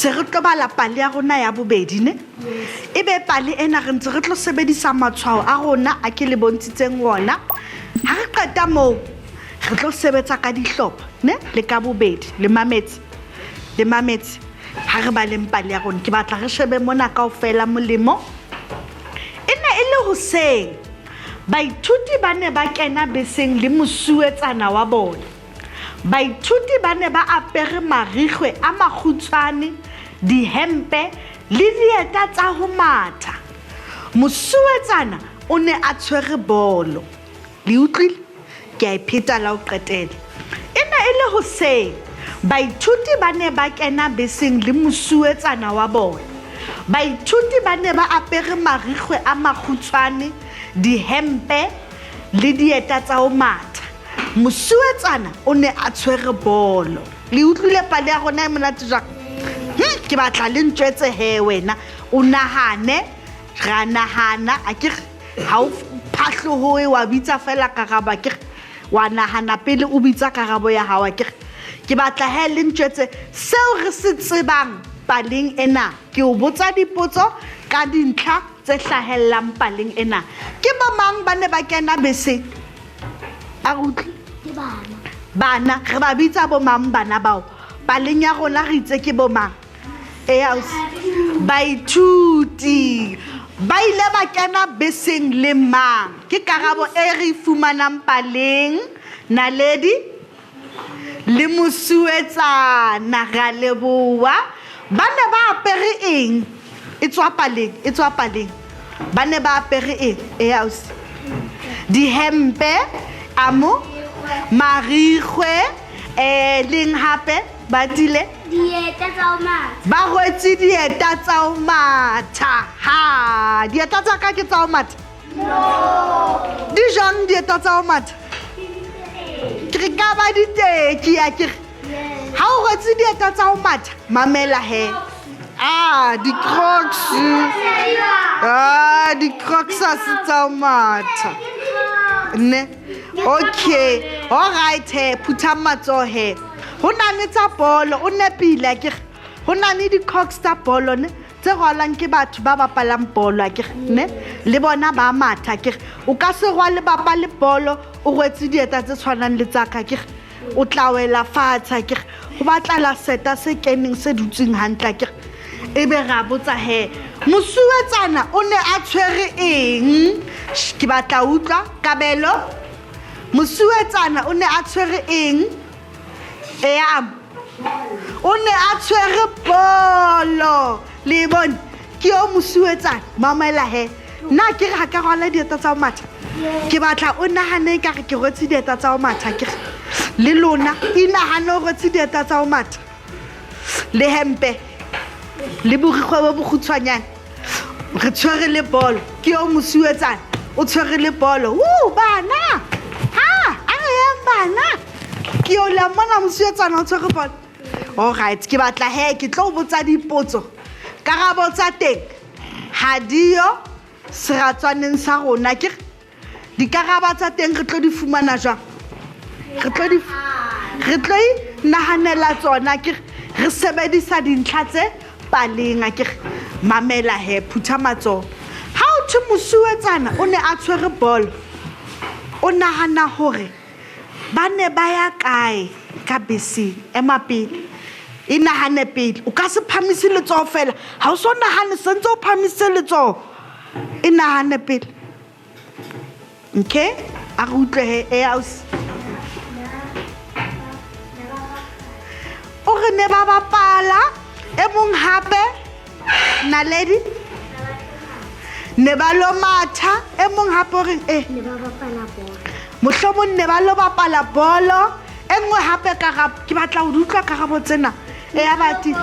se re tlo bala pale ya rona ya bobedi ne e be pale ena re ntse re tlo sebedisa matshwao a rona a ke le bontshitseng wona ha re qeta moo re tlo sebetsa ka dihlopha ne le ka bobedi le mametse ha re ba le pale ya rona ke batla re shebe mona kaofela molemo ena e le hoseng baithuti ba ne ba kena beseng le mosuwetsana wa bona baithuti ba ne ba apere marikgwe a makgutshwane dihempe le dieta tsa ho matha mosuwetsana o ne a tshwere bolo le utlwile ke a ipheta la o qetela ena e le hoseng baithuti ba ne ba kena beseng le mosuwetsana wa bona baithuti ba ne ba apere marikgwe a makgutshwane dihempe le dieta tsa ho matha mosuwetsana o ne a tshwere bolo le utlwile pale ya rona e monate jang ke batla le ntjwetse he wena o nahane ra nahana a ke ha o phahlohe wa bitsa fela karaba ke wa nahana pele o bitsa karabo ya hao ke batla he le ntjwetse seo re se tsebang paleng ena ke o botsa dipotso ka dintlha tse hlahellang paleng ena ke ba mang ba ne ba kena bese a utlwe bana re ba bitsa bo mang bana bao paleng ya rona re itse ke bo mang baithuti ba ile ba kena beseng le mang ke karabo e re fumanang paleng Naledi le mosuwetsana ra leboa ba ne ba apere eng e tswa paleng ba ne ba apere eng dihempe amo marikgwe leng hape ba dile dieta tsa ho matha ba rwetse dieta tsa ho matha ha dieta tsa ka ke tsa ho matha di jang dieta tsa ho matha ke ka ba diteki ya ke ha o rwetse dieta tsa ho matha mamela he di crocs tsa ho matha ne okay all right he phutha matso he ho nane tsa bolo o nepile ke ho nane di crocs tsa bolo ne tse rwalang ke batho ba bapalang bolo ke ne le bona ba matha ke o ka se rwale bapa le bolo o rwetse dieta tse tshwanang le tsaka ke o tlawela fatsha ke ho batla seta se keneng se dutseng hantle ke ebe ra botsa he mosuwetsana o ne a tshwere eng ke batla utlwa kabelo mosuwetsana o ne a tshwere eng o ne a tshwere bolo le bone ke o mosuwetsana mamela he nna ke re ha ka rwala dieta tsa ho matha ke batla o nahane ka re ke rwetse dieta tsa ho matha ke le lona inahane o rwetse dieta tsa ho matha le hempe le borikgwe bo bokgutshwanyane re tshwere le bolo ke o mosuwetsana o tshwere le bolo bana bana ke o la mona mosuwetsana o tshwere bolo all right ke batla he ke tlo botsa dipotso karabo tsa teng ha dio seratswaneng sa rona ke dikaraba tsa teng re tlo di fumana jwang re tlo nahanela tsona ke re sebedisa dintlha tse paleng ke mamela he phutha matso ha o thwe mosuwetsana o ne a tshwere bolo o nahana hore ba ne ba ya kae ka beseng emapele e nahane pele o ka se phamise letsoho fela ha o so nahane sentse o phamise letsoho e nahane pele okay a re utlwe he o re ne ba bapala e mong hape Naledi ne ba lo matha e mong hape o reng ne ba bapala bolo mohlomong ne ba lo bapala bolo e nngwe hape ke batla ho utlwa karabo tsena ya bati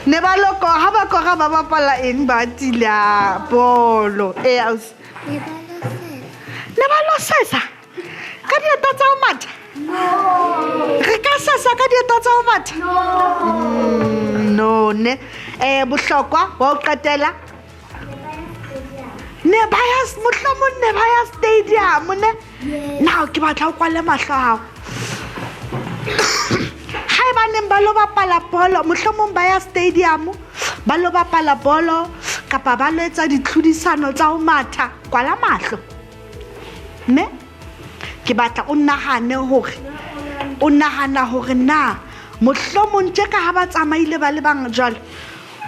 ne ba lo ha ba kora ba bapala eng ba tila bolo ne ba lo sesa ka dieta tsa ho matha re ka sesa ka dieta tsa ho matha no ne bohlokwa wa ho qetela ne ba ya mohlomong ne ba ya stadium ne now ke batla ho kwala mahlo hao ha e baneng ba lo bapala bolo mohlomong ba ya stadium ba lo bapala bolo kapa ba lo etsa ditlhodisano tsa ho matha kwala mahlo ne ke batla o nahane hore na mohlomong tje ka ha ba tsamaile ba le bang jalo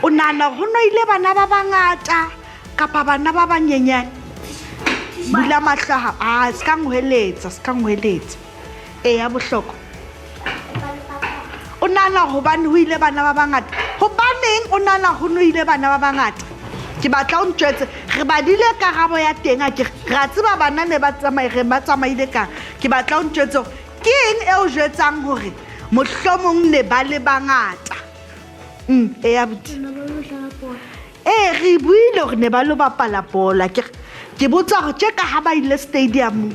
o nahana ho no ile bana ba bangata kapa bana ba banyenyane bula mahlo ska ngweletsa ya bohloko o nahana hobane ho ile bana ba bangata hobaneng o nahana ho no ile bana ba bangata ke batla o ntjwetse re badile karabo ya teng a ke ra tseba bana ne ba tsamaile ka ke batla o ntjwetse hore ke eng e o jwetsang hore mohlomong ne ba le bangata ya buti re buile hore ne ba lo bapala bola ke botsa hore tje ka ha ba ile stadium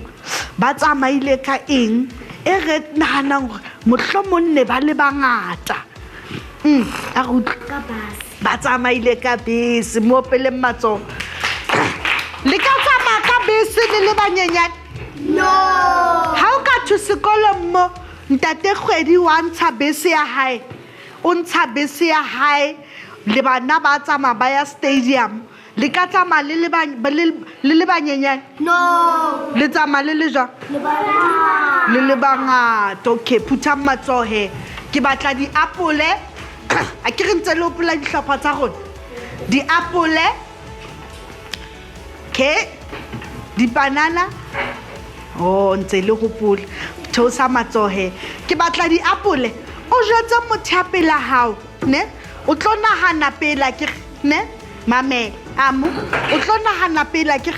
ba tsamaile ka eng e re nahanang hore mohlomong ne ba le bangata a go ba tsamaile ka bese mo pele matso le ka tsamaya ka bese le banyenyane No. ha o ka thu sekolong mo ntate kgwedi wa ntsha bese ya hae o ntsha bese ya hae le bana ba tsamaya ba ya stadium le ka tsamaya le banyenyane No. le tsamaya le jwang le bangata okay phutha matsohe ke batla diapole a ke re ntse le opola dihlopha tsa rona diapole ke dibanana ntse le hopola theosa matsohe ke batla diapole o jwetse motho ya pela hao ne o tlo nahana pela ke ne mame amo o tlo nahana pela ke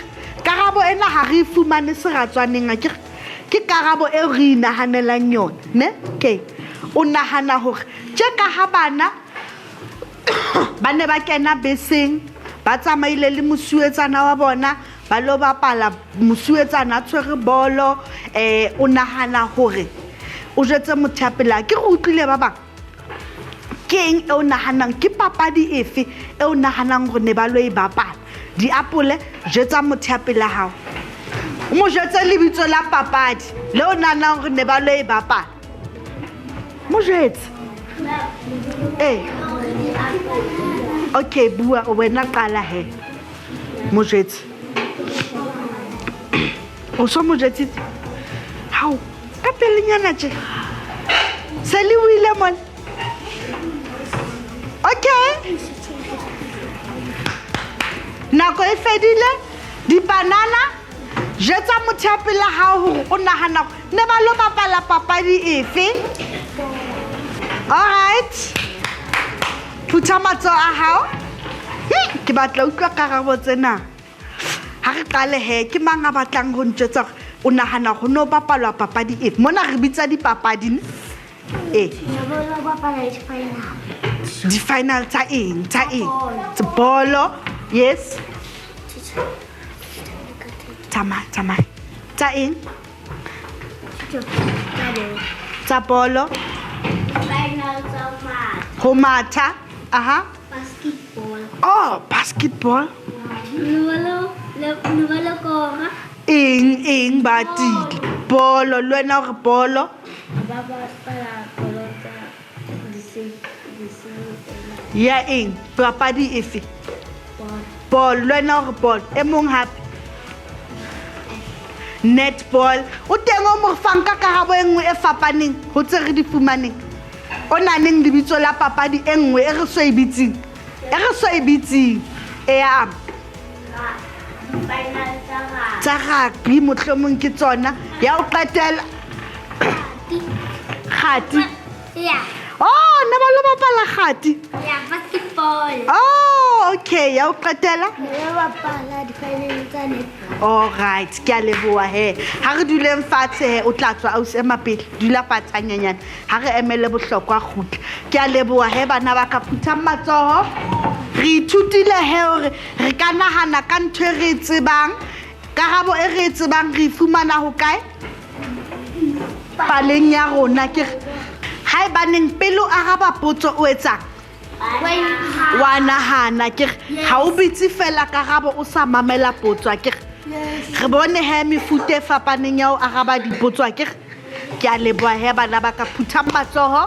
karabo ena ha re fumane seratswaneng a ke karabo e re inahanelang yona ne okay o nahana hore tje ka ha bana ba ne ba kena beseng ba tsamaile le mosuetsana wa bona ba lo bapala mosuetsana tshwere bolo o nahana hore o jetse motho ya pela ke go utlwile ba bang ke eng e o nahanang ke papadi efe e o nahanang hore ne ba lo e bapala diapole jetsa motho ya pela hao o mo jetse lebitso la papadi le o nahanang hore ne ba lo e bapala mo jetse okay bua wena qala he mo jetse o so mo jetse hao ka pelenyana tje se le wile mon okay nako e fedile dibanana jetsa motho ya pela hao hore o nahana ne ba lo bapala papadi efe alright phutha matso a hao ke batla utlwa karabo tsena ha re qale he ke mang a batlang ho ntjwetsa o nahana go no bapalwa papadi efe mona re bitsa dipapadi di final tsa eng bolo yes tama tsa eng tsa bolo ho matha aha Basketball. Basketball Nubalo kora. eng batile bolo le wena hore bolo Baba para pelota ya eng papadi efe ball le wena hore ball e mong hape netball o teng o mo fang ka karabo e nngwe e fapaneng ho tse re di fumaneng o naneng lebitso la papadi e nngwe e re so e bitsing am tsa rugby mohlomong ke tsona ya o qetela kgati Yeah. ne ba lo bapala kgati Yeah, basketball. okay ya o qetela Bapala di final tsa netball. alright ke a leboha he ha re duleng fatshe he o tla tswa ausi emapele dula fatshe hanyanyane ha re emele bohlokwa kgutla ke a leboha he bana ba ka phuthang matsoho re ithutile he hore re ka nahana ka ntho e re e tsebang karabo e re e tsebang re fumana ho kae paleng ya rona ke ha e baneng pele o araba potso o etsang wa nahana ke ha o bitse fela karabo o sa mamela potso ke re bone he mefuta e fapaneng ya o araba dipotso ke a leboha he bana ba ka phuthang matsoho